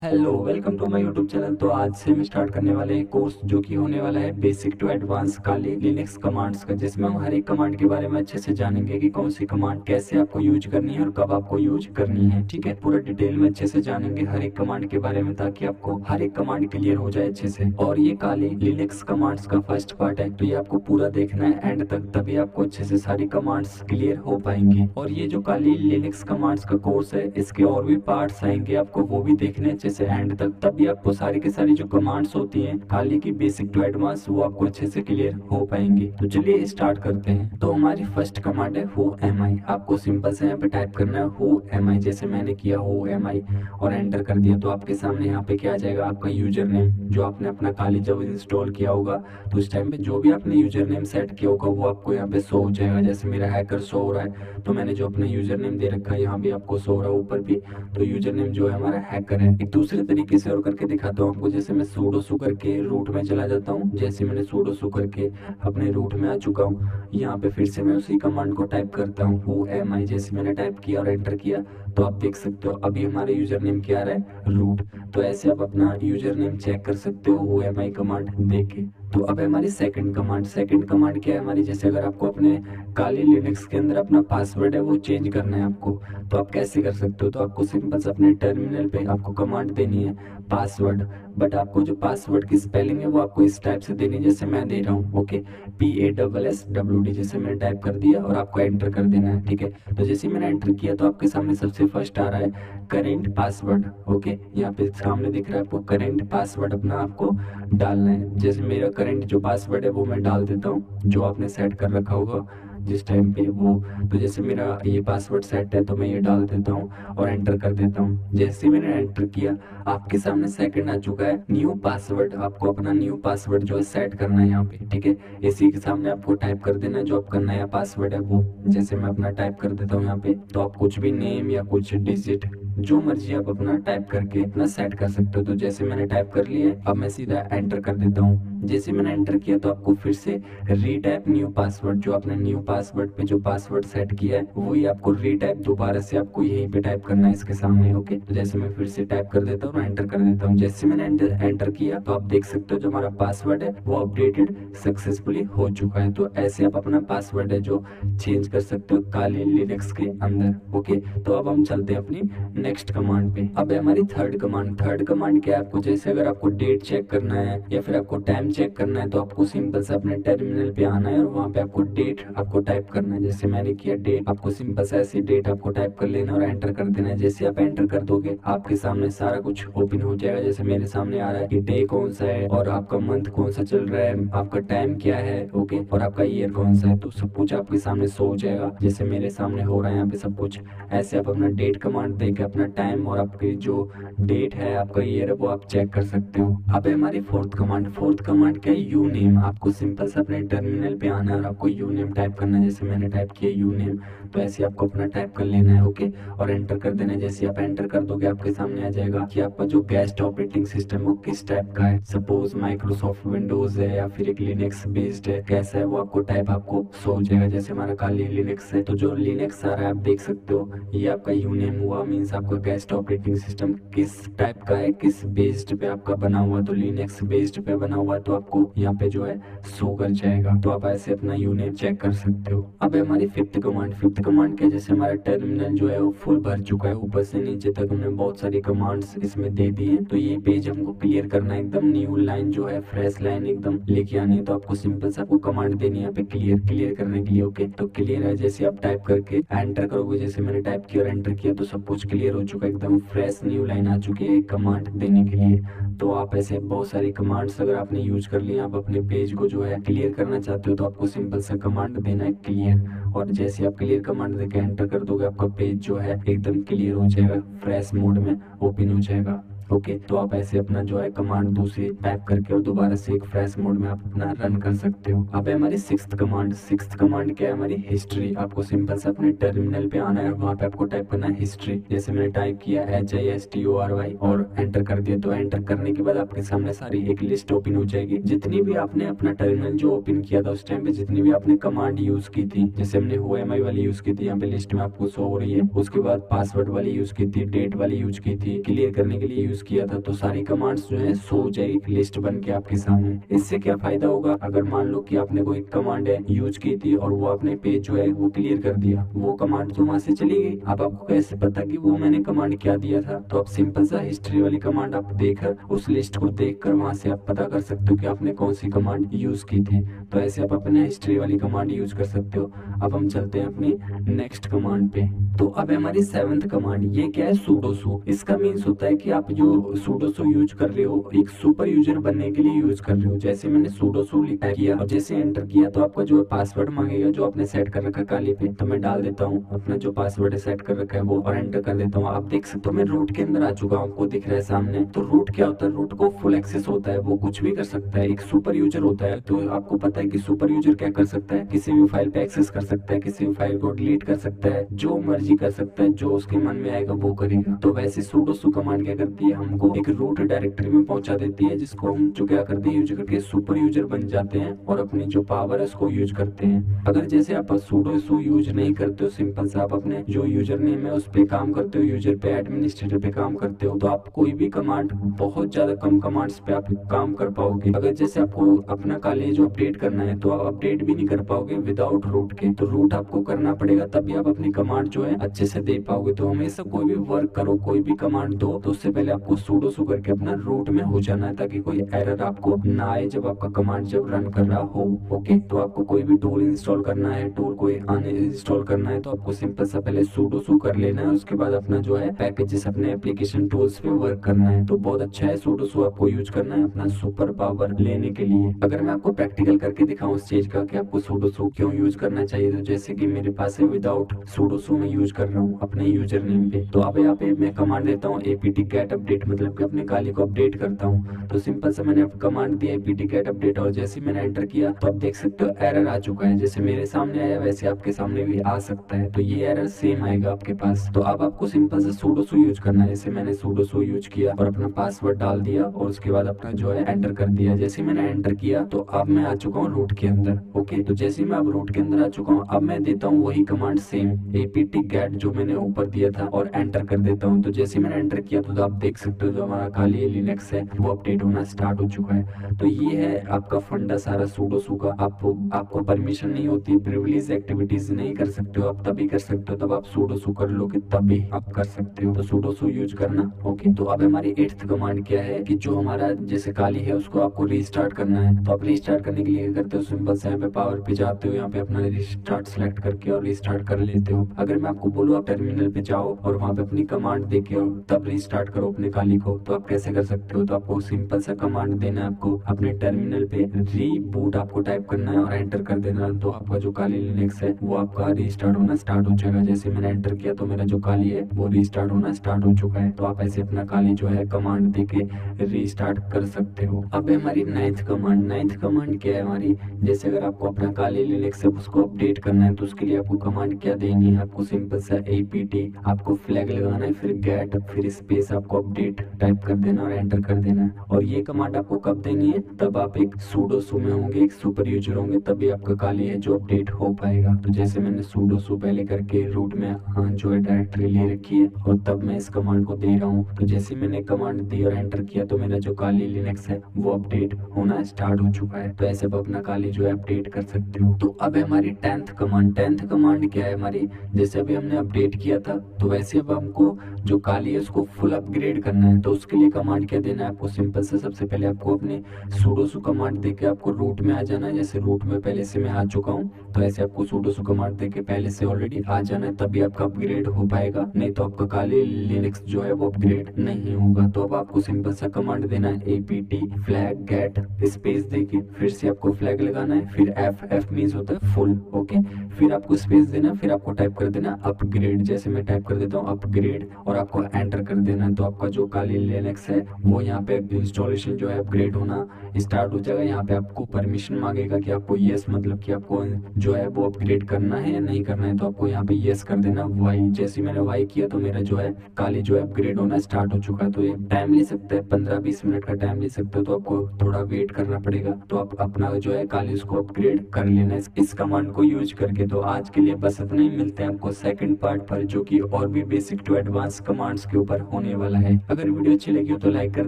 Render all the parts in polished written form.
Hello, welcome to my YouTube channel. तो आज से हम स्टार्ट करने वाले हैं कोर्स जो कि होने वाला है basic to advance Kali Linux commands का, जिसमें हम हर एक कमांड के बारे में अच्छे से जानेंगे कि कौन सी कमांड कैसे आपको यूज करनी है और कब आपको यूज करनी है। ठीक है, पूरा डिटेल में अच्छे से जानेंगे हर एक कमांड के बारे में, ताकि आपको हर एक कमांड क्लियर हो जाए अच्छे से। और ये काली लिनक्स कमांड्स का फर्स्ट पार्ट है, तो ये आपको पूरा देखना है एंड तक, तभी आपको अच्छे से सारी कमांड्स क्लियर हो पाएंगी। और ये जो काली लिनक्स कमांड्स का कोर्स है, इसके और भी पार्ट्स आएंगे, आपको वो भी देखने अच्छे से एंड तक, तभी आपको सारी की सारी जो कमांड्स होती हैं काली की बेसिक टू एडवांस, वो आपको अच्छे से क्लियर हो पाएंगी। तो चलिए स्टार्ट करते हैं। तो हमारी फर्स्ट कमांड है हु एम आई। आपको सिंपल से यहाँ पे टाइप करना है हु एम आई, जैसे मैंने किया हु एम आई और एंटर कर दिया। तो आपके सामने यहाँ पे क्या आ जाएगा, आपका यूजर नेम जो आपने अपना काली जब इंस्टॉल किया होगा, तो उस टाइम पे जो भी आपने यूजर नेम सेट किया होगा वो आपको यहाँ पे शो हो जाएगा। जैसे मेरा हैकर शो हो रहा है, तो मैंने जो अपना यूजर नेम दे रखा है यहाँ भी आपको शो हो रहा है ऊपर भी, तो यूजर नेम जो है हमारा हैकर है। एक दूसरे तरीके से और करके दिखाता हूँ आपको। जैसे मैं सूडो सू करके रूट में चला जाता हूँ, जैसे मैंने सूडो सू करके अपने रूट में आ चुका हूँ, यहाँ पे फिर से मैं उसी कमांड को टाइप करता हूँ हु एम आई। जैसे मैंने टाइप किया और एंटर किया, तो आप देख सकते हो अभी हमारा यूजर नेम क्या आ रहा है, रूट। तो ऐसे आप अपना यूजर नेम चेक कर सकते हो हु एम आई कमांड देख के। तो अब है हमारी सेकंड कमांड। सेकंड कमांड क्या है हमारी, जैसे अगर आपको अपने काली लिनक्स के अंदर अपना पासवर्ड है वो चेंज करना है आपको, तो आप कैसे कर सकते हो। तो आपको सिंपल से अपने टर्मिनल पे आपको कमांड देनी है पासवर्ड, बट आपको जो पासवर्ड की स्पेलिंग है वो आपको इस टाइप से देनी है जैसे मैं दे रहा हूँ। ओके, PASSWD जैसे मैंने टाइप कर दिया और आपको एंटर कर देना है। ठीक है, तो जैसे मैंने एंटर किया तो आपके सामने सबसे फर्स्ट आ रहा है करेंट पासवर्ड। ओके, यहाँ पे सामने दिख रहा है आपको करेंट पासवर्ड अपना आपको डालना है। जैसे मेरा करंट जो पासवर्ड है वो मैं डाल देता हूँ, जो आपने सेट कर रखा होगा जिस टाइम पे वो। तो जैसे मेरा ये पासवर्ड सेट है तो मैं ये डाल देता हूँ और एंटर कर देता हूँ। जैसे मैंने एंटर किया, आपके सामने सेकंड आ चुका है न्यू पासवर्ड। आपको अपना न्यू पासवर्ड जो है सेट करना है यहाँ पे। ठीक है, इसी के सामने आपको टाइप कर देना है जो आपका नया पासवर्ड है वो। जैसे मैं अपना टाइप कर देता हूँ यहाँ पे, तो आप कुछ भी नेम या कुछ डिजिट जो मर्जी आप अपना टाइप करके अपना सेट कर सकते हो। तो जैसे मैंने टाइप कर लिया, अब मैं सीधा एंटर कर देता हूँ। जैसे मैंने एंटर किया तो आपको फिर से रीटाइप न्यू पासवर्ड, जो आपने न्यू पासवर्ड पे जो पासवर्ड सेट किया है वही आपको रीटाइप दोबारा से आपको यहीं पे टाइप करना है इसके सामने। ओके, तो जैसे मैं फिर से टाइप कर देता हूँ और एंटर कर देता हूँ। जैसे मैंने एंटर किया तो आप देख सकते हो जो हमारा पासवर्ड है वो अपडेटेड सक्सेसफुली हो चुका है। तो ऐसे आप अपना पासवर्ड है जो चेंज कर सकते हो काली लिनक्स के अंदर। ओके, तो अब हम चलते हैं अपनी नेक्स्ट कमांड पे। अब है हमारी थर्ड कमांड। थर्ड कमांड क्या है, आपको जैसे अगर आपको डेट चेक करना है या फिर आपको टाइम चेक करना है, तो आपको सिंपल से अपने टर्मिनल पे आना है और वहाँ पे आपको डेट आपको टाइप करना है। जैसे मैंने किया डेट, आपको सिंपल से ऐसी डेट आपको टाइप कर लेना और एंटर कर देना है। जैसे आप एंटर कर दोगे आपके सामने सारा कुछ ओपन हो जाएगा। जैसे मेरे सामने आ रहा है कि डे कौन सा है और आपका मंथ कौन सा चल रहा है, आपका टाइम क्या है। ओके, और आपका ईयर कौन सा है, तो सब कुछ आपके सामने शो हो जाएगा जैसे मेरे सामने हो रहा है यहाँ पे सब कुछ। ऐसे आप अपना डेट कमांड देके अपना टाइम और आपकी जो डेट है आपका ईयर है वो आप चेक कर सकते हो। अब है हमारी फोर्थ कमांड। फोर्थ कमांड क्या है, यू नेम। आपको सिंपल से अपने टर्मिनल पे आना है और आपको यू नेम टाइप करना है। जैसे मैंने टाइप किया यू नेम, तो ऐसे आपको अपना टाइप कर लेना है। ओके, और एंटर कर देना है। जैसे आप एंटर कर दोगे आपके सामने आ जाएगा कि आपका जो गेस्ट ऑपरेटिंग सिस्टम वो किस टाइप का है। सपोज माइक्रोसॉफ्ट विंडोज है या फिर एक लिनक्स बेस्ड है, कैसा है वो आपको टाइप आपको शो हो जाएगा। जैसे हमारा काली लिनक्स है, तो जो लिनक्स आ रहा है आप देख सकते हो ये आपका यू नेम हुआ, मीन्स आपका गेस्ट ऑपरेटिंग सिस्टम किस टाइप का है, किस बेस्ड पे आपका बना हुआ। तो लिनक्स बेस्ड पे बना हुआ तो आपको यहाँ पे जो है शो कर जाएगा। तो आप ऐसे अपना यूनिट चेक कर सकते हो। अब है हमारी फिफ्थ कमांड। फिफ्थ कमांड क्या, जैसे हमारा टर्मिनल जो है वो फुल भर चुका है, ऊपर से नीचे तक हमने बहुत सारी कमांड्स इसमें दे दी है। तो ये पेज हमको क्लियर करना है, एकदम न्यू लाइन जो है फ्रेश लाइन एकदम लेके आनी है। तो आपको सिंपल से आपको कमांड देनी है यहाँ पे क्लियर करने के लिए। ओके, तो क्लियर है, जैसे आप टाइप करके एंटर करोगे, जैसे मैंने टाइप किया और एंटर किया तो सब कुछ क्लियर हो चुका है, एकदम फ्रेश न्यू लाइन आ चुकी है कमांड देने के लिए। तो आप ऐसे बहुत सारी कमांड्स अगर आपने यूज कर लिया, आप अपने पेज को जो है क्लियर करना चाहते हो, तो आपको सिंपल सा कमांड देना है क्लियर। और जैसे आप क्लियर कमांड देकर एंटर कर दोगे आपका पेज जो है एकदम क्लियर हो जाएगा, फ्रेश मोड में ओपन हो जाएगा। ओके, तो आप ऐसे अपना जो है कमांड दूसरी टाइप करके और दोबारा से एक फ्रेश मोड में आप अपना रन कर सकते हो। अब है हमारी सिक्स्थ कमांड। सिक्स्थ कमांड क्या है हमारी, हिस्ट्री। आपको सिंपल से अपने टर्मिनल पे आना है और वहाँ पे आपको टाइप करना है हिस्ट्री। जैसे मैंने टाइप किया HISTORY और एंटर कर दिया, तो एंटर करने के बाद आपके सामने सारी एक लिस्ट ओपन हो जाएगी। जितनी भी आपने अपना टर्मिनल जो ओपन किया था उस टाइम पे, जितनी भी आपने कमांड यूज की थी, जैसे हमने HUMI वाली यूज की थी, यहाँ पे लिस्ट में आपको शो हो रही है। उसके बाद पासवर्ड वाली यूज की थी, डेट वाली यूज की थी, क्लियर करने के लिए यूज यूज किया था, तो सारी कमांड्स जो है शो हो जाएगी लिस्ट बन के आपके सामने। इससे क्या फायदा होगा, अगर मान लो कि आपने कोई कमांड है यूज की थी और वो आपने पेज जो है वो क्लियर कर दिया, वो कमांड तो वहां से चली गई। अब आपको कैसे पता कि वो मैंने कमांड क्या दिया था? तो आप सिंपल सा हिस्ट्री वाली कमांड आप देखकर उस लिस्ट को देखकर वहां से आप पता कर सकते हो कि आपने कौन सी कमांड यूज की थी। तो ऐसे आप अपने हिस्ट्री वाली कमांड यूज कर सकते हो। अब हम चलते हैं अपनी नेक्स्ट कमांड पे। तो अब हमारी 7th कमांड, ये क्या है? सुडोसु। इसका मीन्स होता है कि आप जो सुडोसु यूज कर रहे हो एक सुपर यूजर बनने के लिए यूज कर रहे हो। जैसे मैंने सुडोसु लिखा किया और जैसे एंटर किया तो आपका जो पासवर्ड मांगेगा जो आपने सेट कर रखा है काली पे, तो मैं डाल देता हूँ अपना जो पासवर्ड है सेट कर रखा है वो, और एंटर कर देता हूँ। आप देख सकते हो मैं रूट के अंदर आ चुका हूँ, आपको दिख रहा है सामने। तो रूट क्या होता है? रूट को फुल एक्सेस होता है, वो कुछ भी कर सकता है, एक सुपर यूजर होता है। तो आपको पता है कि सुपर यूजर क्या कर सकता है? किसी भी फाइल पे एक्सेस कर सकता है, किसी भी फाइल को डिलीट कर सकता है, जो मर्जी कर सकता है, जो उसके मन में आएगा वो करेगा। तो वैसे सुडोसु कमांड क्या करती है, हमको एक रूट डायरेक्टरी में पहुंचा देती है, जिसको हम जो क्या करते हैं यूज करके सुपर यूजर बन जाते हैं और अपनी जो पावर है उसको यूज करते हैं। अगर जैसे आप सुडोसु यूज नहीं करते हो, सिंपल से आप अपने जो यूजर नेम है उस पे काम करते हो, यूजर पे एडमिनिस्ट्रेटर पे काम करते हो, तो आप कोई भी कमांड बहुत ज्यादा कम कमांड्स पे आप काम कर पाओगे। अगर जैसे आपको अपना कॉलेज अपडेट करना है तो आप अपडेट भी नहीं कर पाओगे विदाउट रूट के, तो रूट आपको करना पड़ेगा, तभी आप अपनी कमांड जो है अच्छे से दे पाओगे। तो हमेशा कोई भी वर्क करो, कोई भी कमांड दो, तो उससे पहले आपको सुडोसु करके अपना रूट में हो जाना है, ताकि कोई एरर आपको ना आए जब आपका कमांड जब रन कर रहा हो। ओके, तो आपको कोई भी टूल इंस्टॉल करना है, टूल कोई इंस्टॉल करना है, तो आपको सिंपल सा पहले सुडोसु कर लेना है, उसके बाद अपना जो है पैकेजेस अपने एप्लीकेशन टूल्स पे वर्क करना है। तो बहुत अच्छा है सुडोसु, आपको यूज करना है अपना सुपर पावर लेने के लिए। अगर मैं आपको प्रैक्टिकल करके दिखाऊं इस चीज का कि आपको सुडोसु क्यों यूज करना चाहिए, तो जैसे कि मेरे पास है विदाउट सुडोसु में यूज कर रहा हूँ अपने यूजर नेम पे। तो अब यहाँ पे मैं कमांड देता हूँ apt get अपडेट, मतलब कि अपने काली को अपडेट करता हूँ। तो सिंपल से मैंने कमांड दिया apt get अपडेट और जैसे ही मैंने एंटर किया तो आप देख सकते हो एरर आ चुका है। जैसे मेरे सामने आया वैसे आपके सामने भी आ सकता है, तो ये एरर सेम आएगा आपके पास। तो अब आपको सिंपल से सुडोसु यूज करना है। जैसे मैंने सुडोसु यूज किया और अपना पासवर्ड डाल दिया और उसके बाद अपना जो है एंटर कर दिया। जैसे मैंने एंटर किया तो अब मैं आ चुका हूँ रूट के अंदर। ओके, तो जैसे मैं अब रूट के अंदर आ चुका हूँ, अब मैं देता हूँ वही कमांड सेम apt get जो मैंने ऊपर दिया था और एंटर कर देता हूँ। तो जैसे मैंने एंटर किया तो आप देख सकते हो जो हमारा खाली लिनक्स है वो अपडेट होना स्टार्ट हो चुका है। तो ये है आपका फंडा सारा सुडोसु का। आपको परमिशन नहीं होती, प्रिविलेज एक्टिविटीज नहीं कर सकते हो, आप तभी कर सकते हो तब आप सुडोसु कर लोगे, तभी आप कर सकते हो। तो सुडोसु यूज करना। ओके, तो अब हमारी 8th कमांड क्या है कि जो हमारा जैसे काली है उसको आपको रीस्टार्ट करना है। तो आप रीस्टार्ट करने के लिए क्या करते हो, सिंपल से यहाँ पे पावर पे जाते हो, यहाँ पे अपना रीस्टार्ट सेलेक्ट करके और रीस्टार्ट कर लेते हो। अगर मैं आपको बोलूँ आप टर्मिनल पे जाओ और वहाँ पे अपनी कमांड देके तब रीस्टार्ट करो अपने काली को, तो आप कैसे कर सकते हो? तो आपको सिंपल सा कमांड देना है, आपको अपने टर्मिनल पे रीबूट आपको टाइप करना है और एंटर कर देना है। तो आपका जो काली लिनक्स है वो आपका रीस्टार्ट होना स्टार्ट हो जाएगा। जैसे मैंने एंटर किया तो मेरा जो काली है वो रीस्टार्ट होना स्टार्ट हो चुका है। तो आप ऐसे अपना काली जो है कमांड देके रीस्टार्ट कर सकते हो। अब है हमारी 9th कमांड। 9th कमांड क्या है हमारी, जैसे अगर आपको अपना काली लिनक्स है उसको अपडेट करना है तो उसके लिए आपको कमांड क्या देनी है, आपको सिंपल सा apt आपको फ्लैग लगाना है, फिर गेट, फिर स्पेस आपको अपडेट टाइप कर देना और एंटर कर देना है। और ये कमांड आपको कब देनी है, तब आप एक सुडोसु में होंगे, एक सुपर यूजर होंगे, तभी आपका काली है जो अपडेट हो पाएगा। तो जैसे मैंने सुडोसु पहले करके रूट में जो है डायरेक्टरी ले रखी है और तब मैं इस कमांड को दे रहा हूँ। तो जैसे मैंने कमांड दी और एंटर किया तो मेरा जो काली लिनक्स है वो अपडेट होना स्टार्ट हो चुका है। तो ऐसे आप अपना काली जो है अपडेट कर सकते हो। तो अब है हमारी 10th कमांड। 10th कमांड क्या है हमारी, जैसे अभी हमने अपडेट किया था तो वैसे अब हमको जो काली है उसको फुल अपग्रेड करना है। तो उसके लिए कमांड क्या देना है, आपको सिंपल से सबसे पहले आपको अपने सुडोसु कमांड देके आपको रूट में आ जाना है। जैसे रूट में पहले से मैं आ चुका हूँ तो ऐसे आपको सुडोसु कमांड देके पहले से ऑलरेडी आ जाना है, तभी आपका अपग्रेड हो पाएगा, नहीं तो आपका काली लिनक्स जो है वो अपग्रेड नहीं होगा। तो अब आपको सिंपल सा कमांड देना है apt फ्लैग गेट स्पेस देके फिर से आपको फ्लैग लगाना है, फिर f मींस होता है फुल। ओके, फिर आपको स्पेस देना, फिर आपको टाइप कर देना अपग्रेड। जैसे मैं टाइप कर देता हूँ अपग्रेड और आपको एंटर कर देना है। तो आपका जो काली लिनक्स है वो यहाँ पे इंस्टॉलेशन जो है अपग्रेड होना स्टार्ट हो जाएगा। यहाँ पे आपको परमिशन मांगेगा कि आपको यस, मतलब कि आपको जो है वो अपग्रेड करना है या नहीं करना है, तो आपको यहाँ पे यस कर देना वाई। जैसे मैंने वाई किया तो मेरा जो है काली जो है अपग्रेड होना स्टार्ट हो चुका है। तो ये टाइम ले सकता है, 15-20 मिनट का टाइम ले सकते हो, तो आपको थोड़ा वेट करना पड़ेगा। तो आप अपना जो जो है काली उसको अपग्रेड कर लेना है इस कमांड को यूज करके। तो आज के लिए बस इतना ही, मिलते हैं आपको सेकंड पार्ट पर, जो कि और भी बेसिक टू एडवांस कमांड्स के ऊपर होने वाला है। अगर वीडियो अच्छी लगी हो तो लाइक कर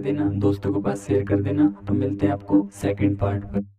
देना, दोस्तों के पास शेयर कर देना। तो मिलते हैं आपको सेकंड पार्ट पर।